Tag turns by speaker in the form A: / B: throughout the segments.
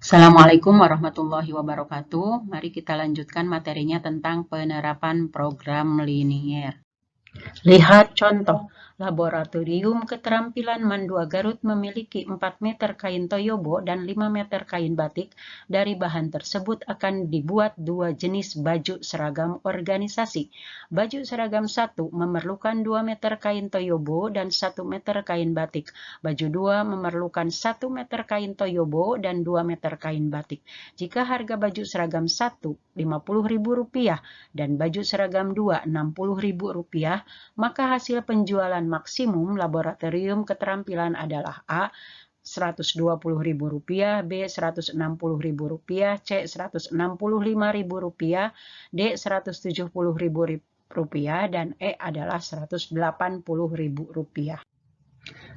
A: Assalamualaikum warahmatullahi wabarakatuh. Mari kita lanjutkan materinya tentang penerapan program linier. Lihat contoh. Laboratorium Keterampilan Mandua Garut memiliki 4 meter kain toyobo dan 5 meter kain batik. Dari bahan tersebut akan dibuat dua jenis baju seragam organisasi. Baju seragam 1 memerlukan 2 meter kain toyobo dan 1 meter kain batik. Baju 2 memerlukan 1 meter kain toyobo dan 2 meter kain batik. Jika harga baju seragam 1 Rp50.000 dan baju seragam 2 Rp60.000, maka hasil penjualan maksimum laboratorium keterampilan adalah A. Rp120.000, B. Rp160.000, C. Rp165.000, D. Rp170.000, dan E adalah Rp180.000.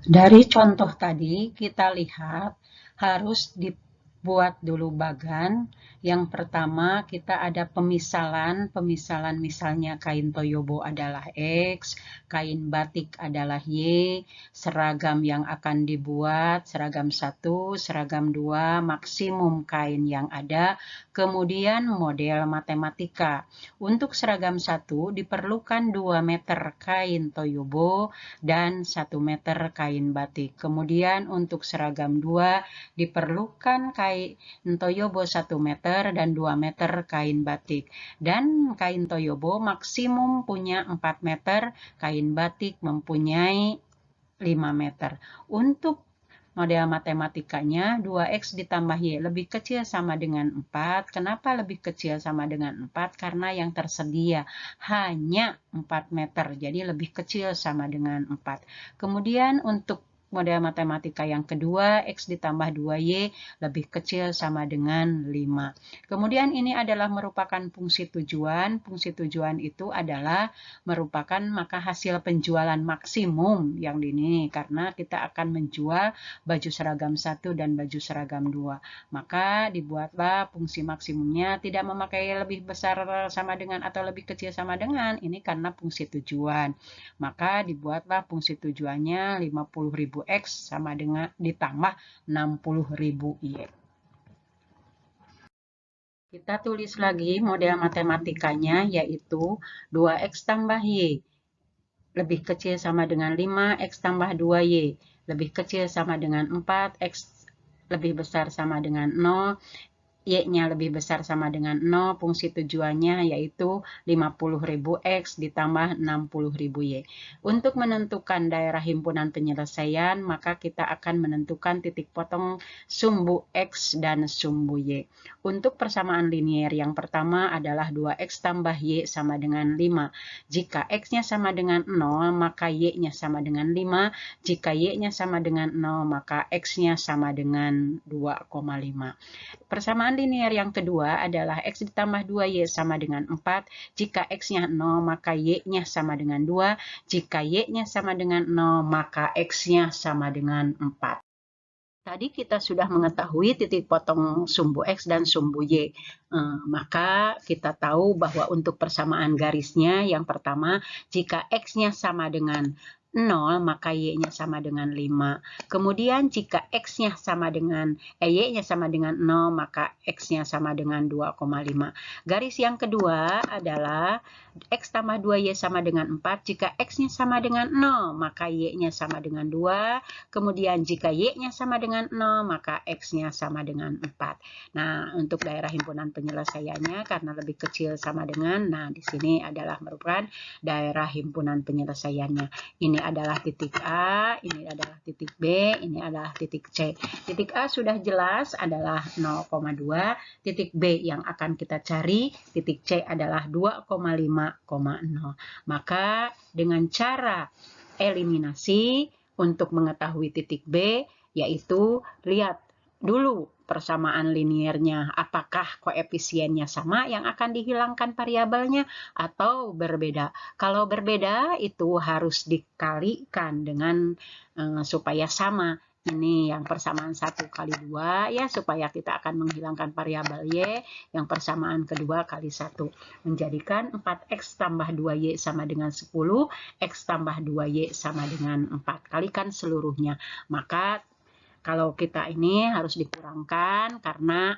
A: Dari contoh tadi kita lihat harus dibuat dulu bagan. Yang pertama kita ada pemisalan misalnya kain toyobo adalah X, kain batik adalah Y, seragam yang akan dibuat seragam 1, seragam 2, maksimum kain yang ada, kemudian model matematika. Untuk seragam 1 diperlukan 2 meter kain toyobo dan 1 meter kain batik. Kemudian untuk seragam 2 diperlukan kain toyobo 1 meter dan 2 meter kain batik. Dan kain toyobo maksimum punya 4 meter, kain batik mempunyai 5 meter. Untuk model matematikanya 2X ditambah Y lebih kecil sama dengan 4. Kenapa lebih kecil sama dengan 4? Karena yang tersedia hanya 4 meter, jadi lebih kecil sama dengan 4. Kemudian untuk model matematika yang kedua, X ditambah 2Y lebih kecil sama dengan 5. Kemudian ini adalah merupakan fungsi tujuan. Fungsi tujuan itu adalah merupakan maka hasil penjualan maksimum yang ini, karena kita akan menjual baju seragam 1 dan baju seragam 2. Maka dibuatlah fungsi maksimumnya tidak memakai lebih besar sama dengan atau lebih kecil sama dengan. Ini karena fungsi tujuan. Maka dibuatlah fungsi tujuannya 50.000 X sama dengan ditambah 60.000 Y. Kita tulis lagi model matematikanya, yaitu 2X tambah Y lebih kecil sama dengan 5, X tambah 2Y lebih kecil sama dengan 4, X lebih besar sama dengan 0, Y-nya lebih besar sama dengan 0, fungsi tujuannya yaitu 50.000 X ditambah 60.000 Y. Untuk menentukan daerah himpunan penyelesaian, maka kita akan menentukan titik potong sumbu X dan sumbu Y. Untuk persamaan linier yang pertama adalah 2X tambah Y sama dengan 5. Jika X-nya sama dengan 0, maka Y-nya sama dengan 5. Jika Y-nya sama dengan 0, maka X-nya sama dengan 2,5. Persamaan linier yang kedua adalah X ditambah 2Y sama dengan 4. Jika X-nya 0, maka Y-nya sama dengan 2. Jika Y-nya sama dengan 0, maka X-nya sama dengan 4. Tadi kita sudah mengetahui titik potong sumbu X dan sumbu Y. Maka kita tahu bahwa untuk persamaan garisnya, yang pertama, jika X-nya sama dengan 0, maka Y-nya sama dengan 5. Kemudian jika X-nya sama dengan Y-nya sama dengan 0, maka X-nya sama dengan 2,5. Garis yang kedua adalah X tambah 2Y sama dengan 4. Jika X-nya sama dengan 0, maka Y-nya sama dengan 2. Kemudian jika Y-nya sama dengan 0, maka X-nya sama dengan 4. Nah, untuk daerah himpunan penyelesaiannya karena lebih kecil sama dengan, nah di sini adalah merupakan daerah himpunan penyelesaiannya. Ini adalah titik A, ini adalah titik B, ini adalah titik C. Titik A sudah jelas adalah 0,2, titik B yang akan kita cari, titik C adalah 2,5,0. Maka dengan cara eliminasi untuk mengetahui titik B, yaitu lihat dulu persamaan liniernya, apakah koefisiennya sama yang akan dihilangkan variabelnya atau berbeda. Kalau berbeda itu harus dikalikan dengan supaya sama. Ini yang persamaan 1 kali 2 ya, supaya kita akan menghilangkan variabel Y. Yang persamaan kedua kali 1 menjadikan 4X tambah 2Y sama dengan 10, X tambah 2Y sama dengan 4. Kalikan seluruhnya. Maka Kalau kita ini harus dikurangkan karena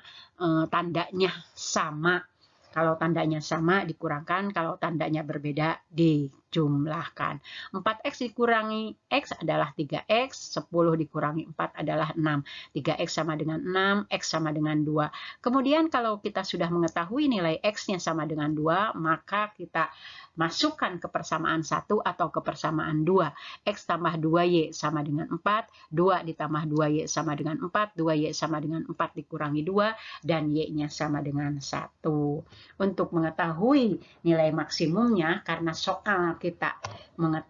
A: tandanya sama. Kalau tandanya sama dikurangkan, kalau tandanya berbeda dijumlahkan. 4x dikurangi x adalah 3x, 10 dikurangi 4 adalah 6. 3x sama dengan 6, x sama dengan 2. Kemudian kalau kita sudah mengetahui nilai x-nya sama dengan 2, maka kita masukkan ke persamaan 1 atau ke persamaan 2. X tambah 2y sama dengan 4, 2 ditambah 2y sama dengan 4, 2y sama dengan 4 dikurangi 2, dan y-nya sama dengan 1. Untuk mengetahui nilai maksimumnya, karena soal kita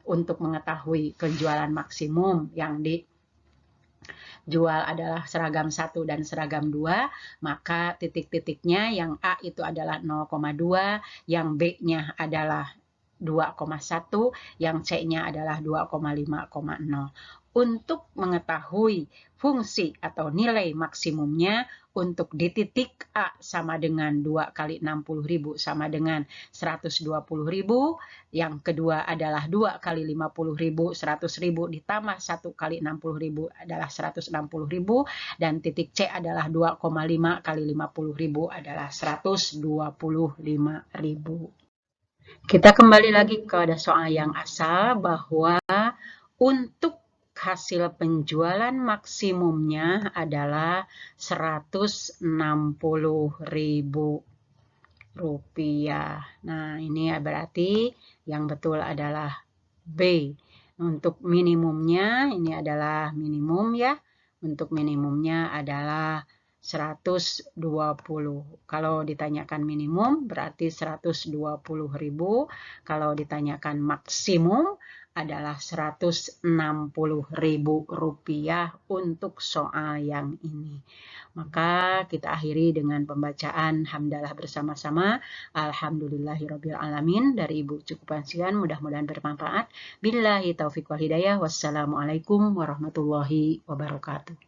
A: untuk mengetahui penjualan maksimum yang dijual adalah seragam 1 dan seragam 2, maka titik-titiknya yang A itu adalah 0,2, yang B-nya adalah 2,1, yang C-nya adalah 2,5,0. Untuk mengetahui fungsi atau nilai maksimumnya, untuk di titik A sama dengan 2 kali 60.000 sama dengan 120.000, yang kedua adalah 2 kali 50.000, 100.000 ditambah 1 kali 60.000 adalah 160.000, dan titik C adalah 2,5 kali 50.000 adalah 125.000. Kita kembali lagi kepada soal yang asal bahwa untuk hasil penjualan maksimumnya adalah 160.000 rupiah. Nah, ini berarti yang betul adalah B. Untuk minimumnya, ini adalah minimum ya. Untuk minimumnya adalah 120. Kalau ditanyakan minimum berarti 120.000. Kalau ditanyakan maksimum adalah 160.000 rupiah untuk soal yang ini. Maka kita akhiri dengan pembacaan hamdalah bersama-sama. Alhamdulillahirabbil alamin. Dari Ibu cukup sekian, mudah-mudahan bermanfaat. Billahi taufiq wal hidayah. Wassalamualaikum warahmatullahi wabarakatuh.